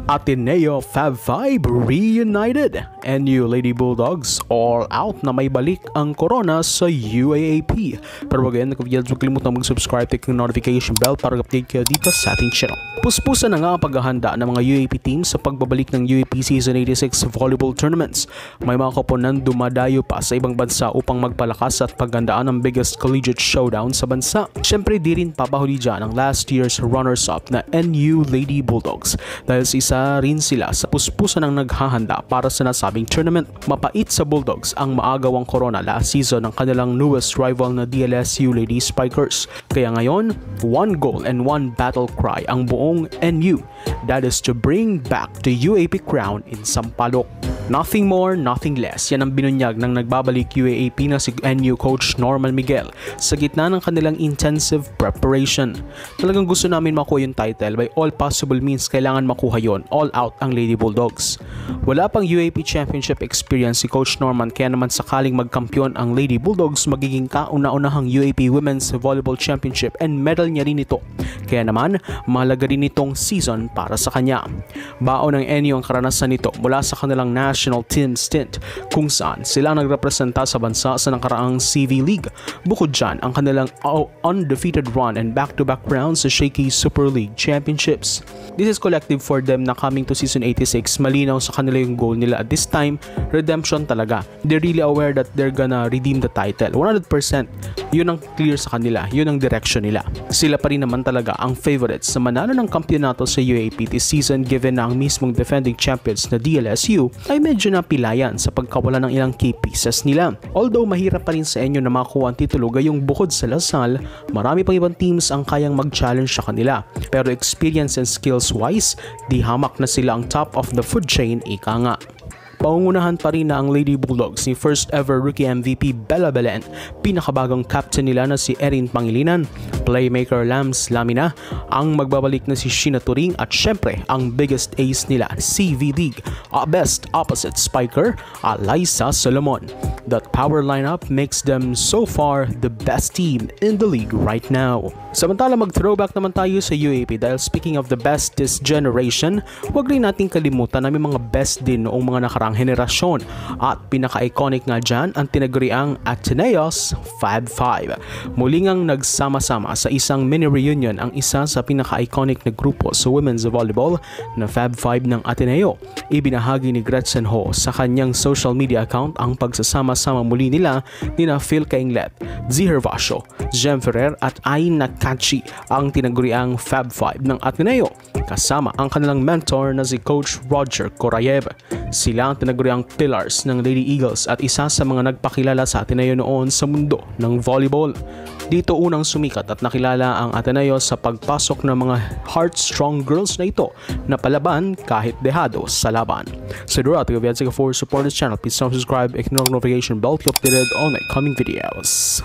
Ateneo Fab 5 reunited. NU Lady Bulldogs all out na may balik ang corona sa UAAP. Pero again, huwag kalimutan mag-subscribe, click ng notification bell para update kayo dito sa ating channel. Puspusan na nga ang paghahanda ng mga UAAP teams sa pagbabalik ng UAAP Season 86 volleyball tournaments. May mga koponan dumadayo pa sa ibang bansa upang magpalakas at paggandaan ang biggest collegiate showdown sa bansa. Siyempre di rin papahuli dyan ang last year's runners-up na NU Lady Bulldogs dahil isa rin sila sa puspusan ng naghahanda para sa nasabing tournament. Mapait sa Bulldogs ang maagawang corona last season ng kanilang newest rival na DLSU Lady Spikers. Kaya ngayon, one goal and one battle cry ang buong NU. That is to bring back the UAAP crown in Sampaloc. Nothing more, nothing less. Yan ang binunyag ng nagbabalik UAAP na si NU coach Norman Miguel sa gitna ng kanilang intensive preparation. Talagang gusto namin makuha yung title. By all possible means, kailangan makuha yon. All out ang Lady Bulldogs. Wala pang UAAP championship experience si Coach Norman, kaya naman sakaling magkampiyon ang Lady Bulldogs, magiging kauna-unahang UAAP Women's Volleyball Championship and medal niya rin ito. Kaya naman, mahalaga rin itong season para sa kanya. Baon ng NU ang karanasan nito mula sa kanilang national team stint kung saan sila nagrepresenta sa bansa sa nakaraang CV League. Bukod dyan, ang kanilang undefeated run and back-to-back rounds sa Shaky Super League Championships. This is collective for them na coming to season 86. Malinaw sa kanila yung goal nila at this time, redemption talaga. They're really aware that they're gonna redeem the title. 100%. Yun ang clear sa kanila. Yun ang direction nila. Sila pa rin naman talaga ang favorites sa manalo ng kampyonato sa UAAP this season, given na ang mismong defending champions na DLSU ay medyo napilayan sa pagkawala ng ilang key pieces nila. Although mahirap pa rin sa inyo na makuha ang titulo, gayong bukod sa Lasal, marami pang ibang teams ang kayang mag-challenge sa kanila. Pero experience and skills wise, di hamak na sila ang top of the food chain, ika nga. Paungunahan pa rin na ang Lady Bulldogs ni first ever rookie MVP Bella Belen, pinakabagong captain nila na si Erin Pangilinan, playmaker Lams Lamina, ang magbabalik na si Sheena Turing at syempre ang biggest ace nila, CV League, best opposite spiker, Alyssa Solomon. That power lineup makes them so far the best team in the league right now. Samantala mag-throwback naman tayo sa UAAP dahil speaking of the best this generation, wag rin nating kalimutan na may mga best din noong mga nakarang henerasyon at pinaka-iconic nga dyan ang tinaguriang Ateneos Fab 5. Muli ngang nagsama-sama sa isang mini-reunion ang isa sa pinaka-iconic na grupo sa women's volleyball na Fab 5 ng Ateneo. Ibinahagi ni Gretchen Ho sa kanyang social media account ang pagsasama-sama muli nila nina Phil Cainglet, Z Hervasio, Jem Ferrer at Ain Nakachi ang tinaguriang Fab 5 ng Ateneo kasama ang kanilang mentor na si Coach Roger Korayev. Sila ang tinaguriang pillars ng Lady Eagles at isa sa mga nagpakilala sa Ateneo noon sa mundo ng volleyball. Dito unang sumikat at nakilala ang Ateneo sa pagpasok ng mga heart-strong girls na ito na palaban kahit dehado sa laban. So Dora, for support this channel, please subscribe and notification bell to be updated on my coming videos.